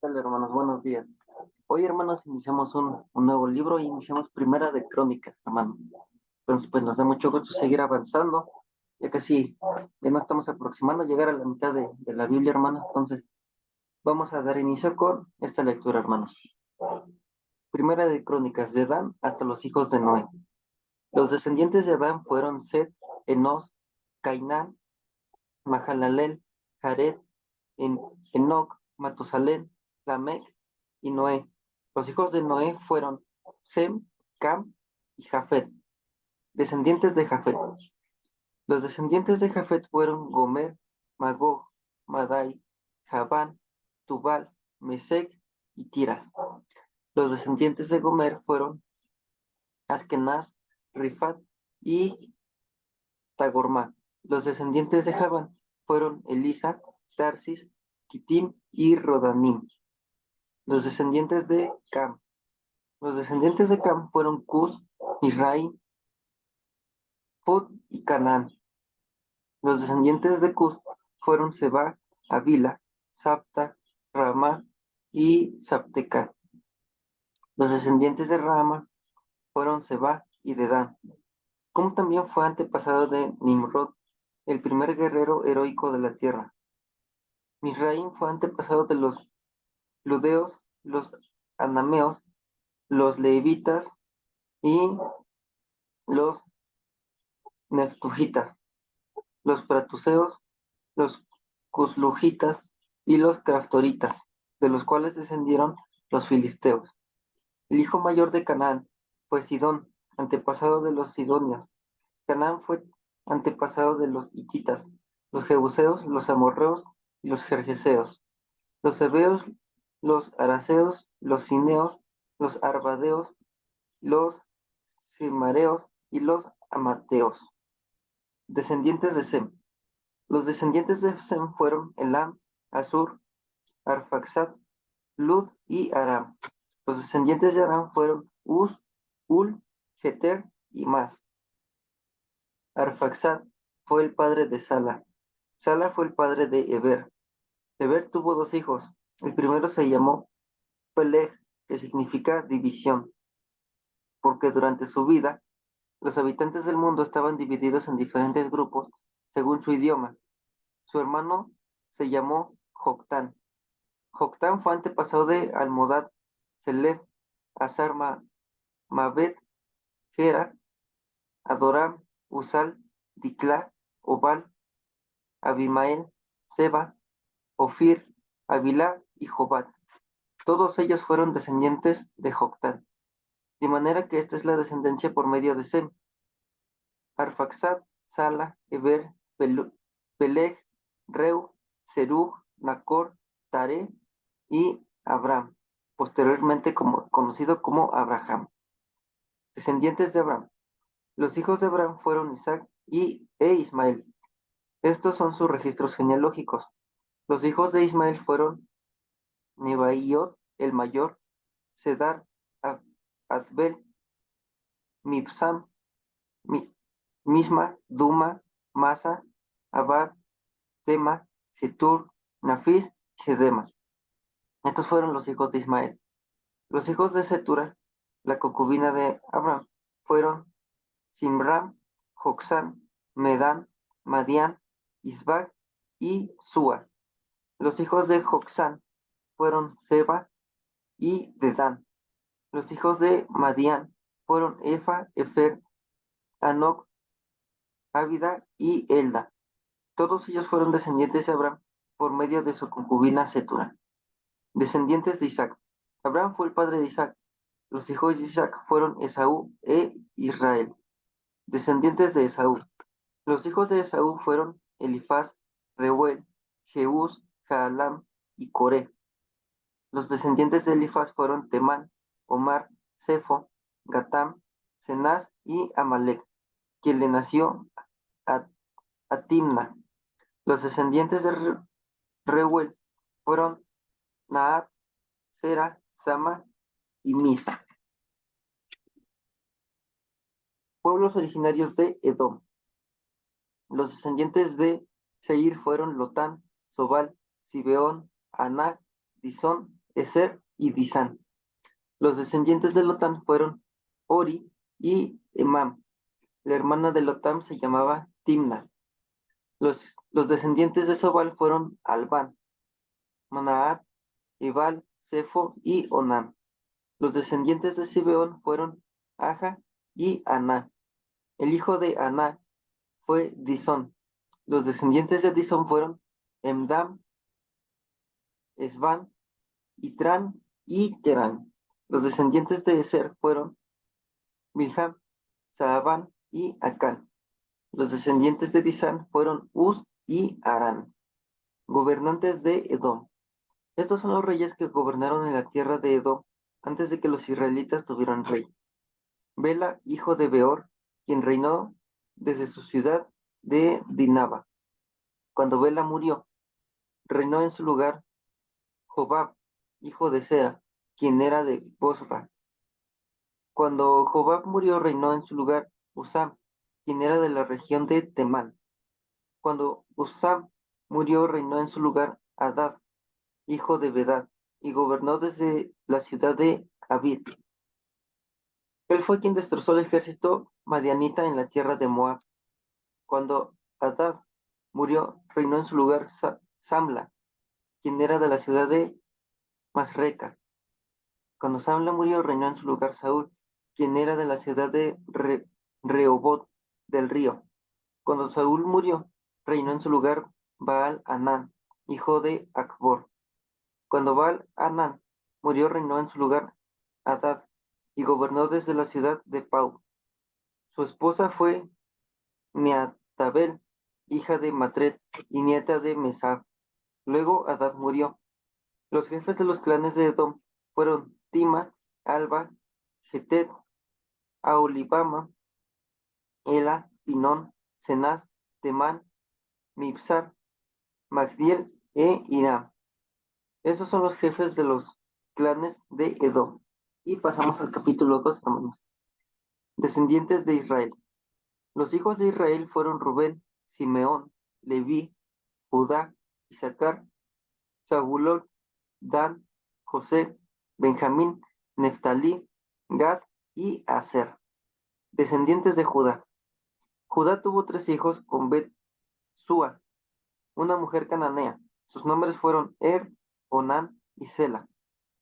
tal, hermanos? Buenos días. Hoy, hermanos, iniciamos un nuevo libro y iniciamos Primera de Crónicas, hermano. Entonces, pues nos da mucho gusto seguir avanzando, ya casi ya nos estamos aproximando a llegar a la mitad de la Biblia, hermano. Entonces, vamos a dar inicio con esta lectura, hermanos. Primera de Crónicas, de Dan hasta los hijos de Noé. Los descendientes de Adán fueron Set, Enos, Cainán, Mahalalel, Jared, Enoc, Matusalén, Lamec y Noé. Los hijos de Noé fueron Sem, Cam y Jafet, descendientes de Jafet. Los descendientes de Jafet fueron Gomer, Magog, Madai, Javán, Tubal, Mesec y Tiras. Los descendientes de Gomer fueron Askenaz, Rifat y Tagorma. Los descendientes de Javán fueron Elisa, Tarsis, Kitim y Rodanim. Los descendientes de Cam. Los descendientes de Cam fueron Cus, Misraim, Put y Canaán. Los descendientes de Cus fueron Seba, Avila, Sapta, Ramá y Sapteca. Los descendientes de Rama fueron Seba y Dedán, como también fue antepasado de Nimrod, el primer guerrero heroico de la tierra. Misraim fue antepasado de los ludeos, los anameos, los levitas y los neftujitas, los pratuseos, los cuslujitas y los craftoritas, de los cuales descendieron los filisteos. El hijo mayor de Canaán fue Sidón, antepasado de los sidonios. Canaán fue antepasado de los hititas, los jebuseos, los amorreos y los jerjeseos, los heveos, los araceos, los cineos, los arbadeos, los cimareos y los amateos. Descendientes de Sem. Los descendientes de Sem fueron Elam, Asur, Arfaxad, Lud y Aram. Los descendientes de Aram fueron Uz, Ul, Geter y Mas. Arfaxad fue el padre de Sala. Sala fue el padre de Eber. Eber tuvo dos hijos. El primero se llamó Peleg, que significa división, porque durante su vida los habitantes del mundo estaban divididos en diferentes grupos según su idioma. Su hermano se llamó Joctán. Joctán fue antepasado de Almodad, Selef, Azar, Mabet, Gera, Adoram, Usal, Dicla, Obal, Abimael, Seba, Ofir, Avilá y Jobat. Todos ellos fueron descendientes de Joctán, de manera que esta es la descendencia por medio de Sem. Arfaxad, Sala, Eber, Peleg, Reu, Serug, Nacor, Tare y Abram, posteriormente conocido como Abraham. Descendientes de Abram. Los hijos de Abram fueron Isaac e Ismael. Estos son sus registros genealógicos. Los hijos de Ismael fueron Nebaiot el mayor, Sedar, Adbel, Mibsam, Misma, Duma, Masa, Abad, Tema, Getur, Nafis y Sedema. Estos fueron los hijos de Ismael. Los hijos de Setura, la concubina de Abraham, fueron Simram, Joxán, Medán, Madián, Isbac y Sua. Los hijos de Joxán fueron Seba y Dedán. Los hijos de Madián fueron Efa, Efer, Anoc, Ávida y Elda. Todos ellos fueron descendientes de Abraham por medio de su concubina Setura. Descendientes de Isaac. Abraham fue el padre de Isaac. Los hijos de Isaac fueron Esaú e Israel. Descendientes de Esaú. Los hijos de Esaú fueron Elifaz, Reuel, Jeús, Jaalam y Coré. Los descendientes de Elifaz fueron Temán, Omar, Sefo, Gatam, Cenaz y Amalek, quien le nació a Timna. Los descendientes de Reuel fueron Naat, Sera, Sama y Misa. Pueblos originarios de Edom. Los descendientes de Seir fueron Lotán, Sobal, Sibeón, Aná, Disón Ezer y Disán. Los descendientes de Lotán fueron Ori y Emam. La hermana de Lotam se llamaba Timna. Los descendientes de Sobal fueron Albán, Manaat, Ebal, Sefo y Onam. Los descendientes de Sibeón fueron Aja y Aná. El hijo de Aná fue Disón. Los descendientes de Disón fueron Emdam, Esban, Itran y Terán. Los descendientes de Ezer fueron Bilham, Saaban y Acán. Los descendientes de Disán fueron Uz y Arán, gobernantes de Edom. Estos son los reyes que gobernaron en la tierra de Edom antes de que los israelitas tuvieran rey. Bela, hijo de Beor, quien reinó desde su ciudad de Dinaba. Cuando Bela murió, reinó en su lugar Jobab, hijo de Sera, quien era de Bosra. Cuando Jobab murió, reinó en su lugar Usam, quien era de la región de Temán. Cuando Usam murió, reinó en su lugar Hadad, hijo de Bedad, y gobernó desde la ciudad de Abid. Él fue quien destrozó el ejército madianita en la tierra de Moab. Cuando Hadad murió, reinó en su lugar Samla, quien era de la ciudad de Masreca. Cuando Samla murió, reinó en su lugar Saúl, quien era de la ciudad de Rehoboth del río. Cuando Saúl murió, reinó en su lugar Baal Anán, hijo de Acbor. Cuando Baal Anán murió, reinó en su lugar Hadad, y gobernó desde la ciudad de Pau. Su esposa fue Meatabel, hija de Matred y nieta de Mesab. Luego Hadad murió. Los jefes de los clanes de Edom fueron Tima, Alba, Getet, Aholibama, Ela, Pinón, Cenaz, Temán, Mibsar, Magdiel e Hiram. Esos son los jefes de los clanes de Edom. Y pasamos al capítulo 2, hermanos. Descendientes de Israel. Los hijos de Israel fueron Rubén, Simeón, Leví, Judá, Isaacar, Zabulón, Dan, José, Benjamín, Neftalí, Gad y Aser. Descendientes de Judá. Judá tuvo 3 hijos con Bet-Sua, una mujer cananea. Sus nombres fueron Onán y Sela.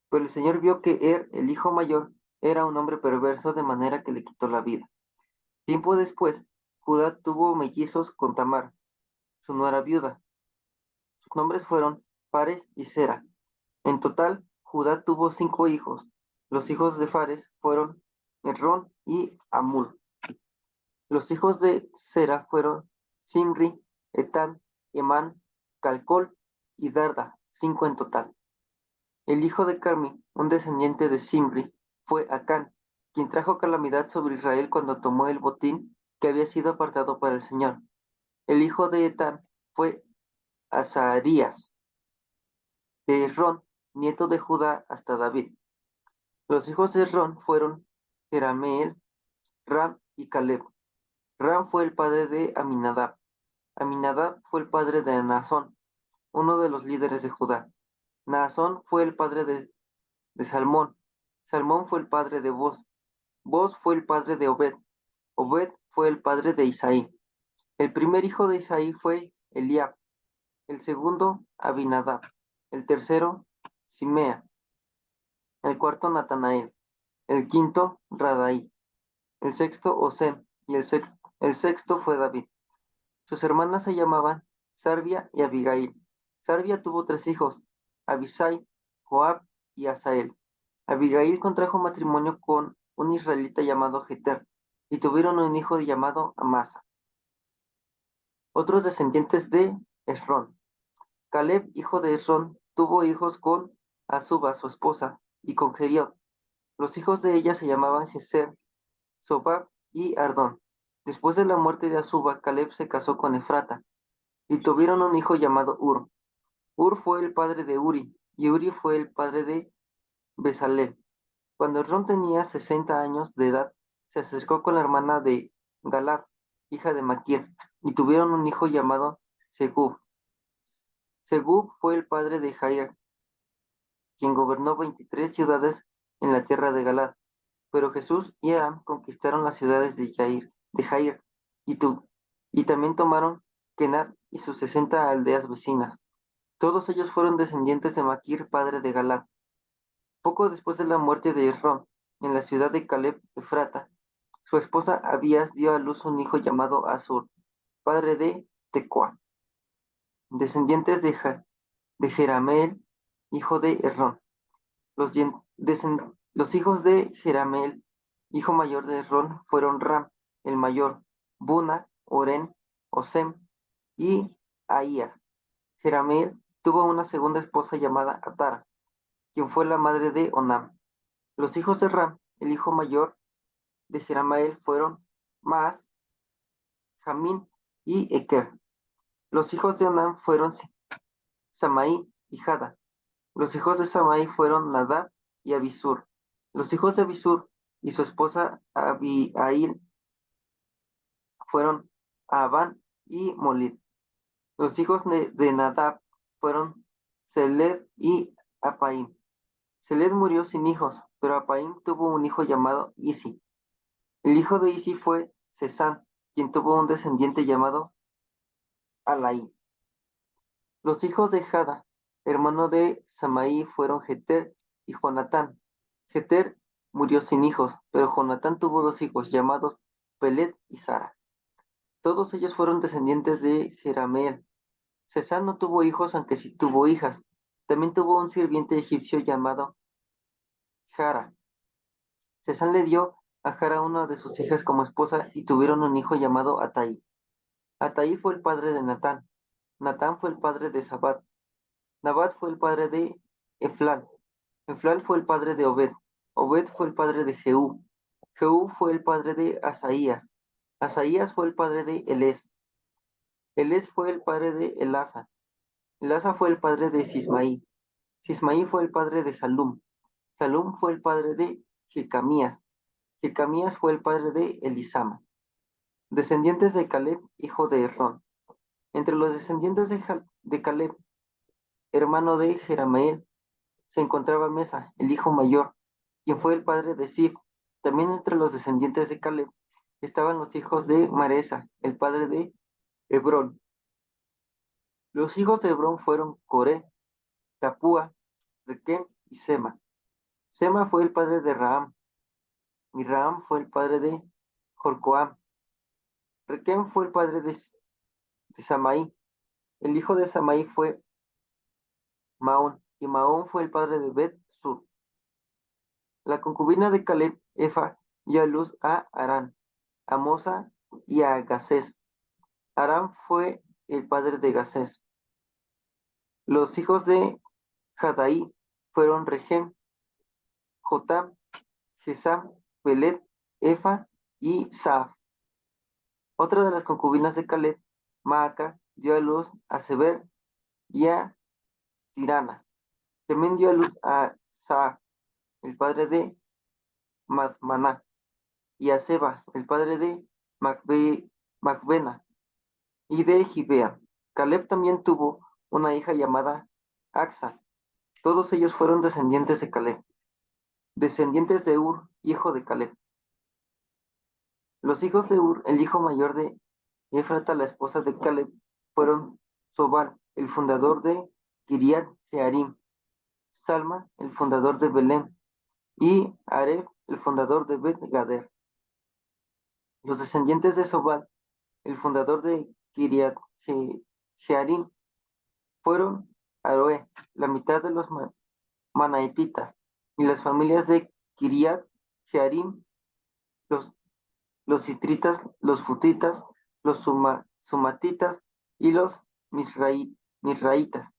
Pero el Señor vio que el hijo mayor, era un hombre perverso, de manera que le quitó la vida. Tiempo después, Judá tuvo mellizos con Tamar, su nuera viuda. Sus nombres fueron Fares y Sera. En total, Judá tuvo 5 hijos. Los hijos de Fares fueron Errón y Amul. Los hijos de Sera fueron Simri, Etán, Emán, Calcol y Darda, 5 en total. El hijo de Carmi, un descendiente de Simri, fue Acán, quien trajo calamidad sobre Israel cuando tomó el botín que había sido apartado para el Señor. El hijo de Etán fue Azarías, de Esrón, nieto de Judá, hasta David. Los hijos de Esrón fueron Jerameel, Ram y Caleb. Ram fue el padre de Aminadab. Aminadab fue el padre de Naasón, uno de los líderes de Judá. Naasón fue el padre de Salmón. Salmón fue el padre de Boz. Boz fue el padre de Obed. Obed fue el padre de Isaí. El primer hijo de Isaí fue Eliab. El segundo, Abinadab. El tercero, Simea. El cuarto, Natanael. El quinto, Radaí. El sexto, Osem. Y el sexto fue David. Sus hermanas se llamaban Sarvia y Abigail. Sarvia tuvo 3 hijos, Abisai, Joab y Asael. Abigail contrajo matrimonio con un israelita llamado Jeter, y tuvieron un hijo llamado Amasa. Otros descendientes de Esrón. Caleb, hijo de Esrón, tuvo hijos con Azuba, su esposa, y con Geriot. Los hijos de ella se llamaban Geser, Sobab y Ardón. Después de la muerte de Azuba, Caleb se casó con Efrata, y tuvieron un hijo llamado Ur. Ur fue el padre de Uri, y Uri fue el padre de Bezalel. Cuando Esrón tenía 60 años de edad, se acercó con la hermana de Galad, hija de Maquir, y tuvieron un hijo llamado Segub. Segub fue el padre de Jair, quien gobernó 23 ciudades en la tierra de Galad. Pero Jesús y Aram conquistaron las ciudades de Jair y también tomaron Kenat y sus 60 aldeas vecinas. Todos ellos fueron descendientes de Maquir, padre de Galad. Poco después de la muerte de Esrón, en la ciudad de Caleb Efrata, su esposa Abías dio a luz un hijo llamado Asur, padre de Tecoa, descendientes de Jerameel, hijo de Errón. Los hijos de Jerameel, hijo mayor de Errón, fueron Ram, el mayor, Buna, Oren, Osem y Ahías. Jerameel tuvo una segunda esposa llamada Atara, quien fue la madre de Onam. Los hijos de Ram, el hijo mayor de Jerameel, fueron Maas, Jamín y Eker. Los hijos de Onam fueron Samaí y Jada. Los hijos de Samaí fueron Nadab y Abisur. Los hijos de Abisur y su esposa Abihail fueron Abán y Molid. Los hijos de Nadab fueron Seled y Apaim. Seled murió sin hijos, pero Apaim tuvo un hijo llamado Isi. El hijo de Isi fue Cesán, quien tuvo un descendiente llamado Alaí. Los hijos de Jada, hermano de Samaí, fueron Jeter y Jonatán. Jeter murió sin hijos, pero Jonatán tuvo dos hijos llamados Pelet y Sara. Todos ellos fueron descendientes de Jerameel. Cesán no tuvo hijos, aunque sí tuvo hijas. También tuvo un sirviente egipcio llamado Jara. Cesán le dio a Jara una de sus hijas como esposa y tuvieron un hijo llamado Ataí. Ataí fue el padre de Natán. Natán fue el padre de Sabat. Nabat fue el padre de Eflal. Eflal fue el padre de Obed. Obed fue el padre de Jehú. Jehú fue el padre de Asaías. Asaías fue el padre de Elés. Elés fue el padre de Elasa. Elasa fue el padre de Sismaí. Sismaí fue el padre de Salum. Salum fue el padre de Jecamías. Jecamías fue el padre de Elisama. Descendientes de Caleb, hijo de Errón. Entre los descendientes de Caleb, hermano de Jerameel, se encontraba Mesa, el hijo mayor, quien fue el padre de Sif. También entre los descendientes de Caleb estaban los hijos de Maresa, el padre de Hebrón. Los hijos de Hebrón fueron Coré, Tapúa, Requem y Sema. Sema fue el padre de Raham, y Raham fue el padre de Jorcoam. Requem fue el padre de Samaí. El hijo de Samaí fue Maón, y Maón fue el padre de Bet-Sur. La concubina de Caleb, Efa, dio a luz a Harán, a Mosa y a Gacés. Harán fue el padre de Gacés. Los hijos de Jadaí fueron Regem, Jotam, Gesam, Pelet, Efa y Saaf. Otra de las concubinas de Caleb, Maaca, dio a luz a Seber y a Tirana. También dio a luz a Saaf, el padre de Madmaná, y a Seba, el padre de Macbena y de Gibea. Caleb también tuvo una hija llamada Axa. Todos ellos fueron descendientes de Caleb, descendientes de Ur, hijo de Caleb. Los hijos de Ur, el hijo mayor de Efrata, la esposa de Caleb, fueron Sobal, el fundador de Kiriat Jearim, Salma, el fundador de Belén, y Aref, el fundador de Bet Gader. Los descendientes de Sobal, el fundador de Kiriat Jearim, fueron Aroé, la mitad de los manaetitas, y las familias de Kiriat Jearim, los, los citritas, los futitas, los sumatitas y los misraitas,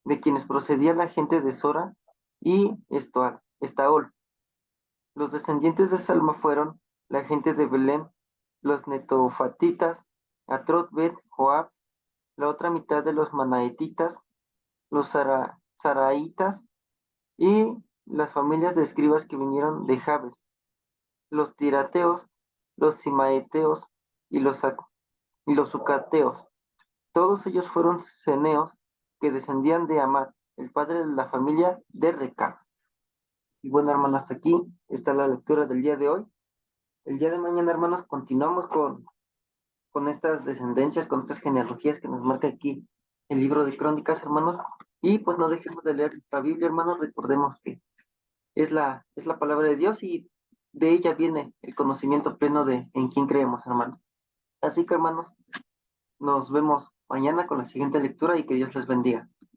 de quienes procedía la gente de Sora y Estaol. Los descendientes de Salma fueron la gente de Belén, los netofatitas, Atrot Bet Joab, la otra mitad de los manaetitas, los saraitas y las familias de escribas que vinieron de Jabes, los tirateos, los simaeteos y los sucateos. Todos ellos fueron ceneos que descendían de Amat. el padre de la familia de Recab. Y bueno, hermano, hasta aquí está la lectura del día de hoy. El día de mañana, hermanos, continuamos con estas descendencias, con estas genealogías que nos marca aquí el libro de Crónicas, hermanos. Y pues no dejemos de leer la Biblia, hermanos. Recordemos que es la palabra de Dios y de ella viene el conocimiento pleno de en quién creemos, hermanos. Así que, hermanos, nos vemos mañana con la siguiente lectura y que Dios les bendiga.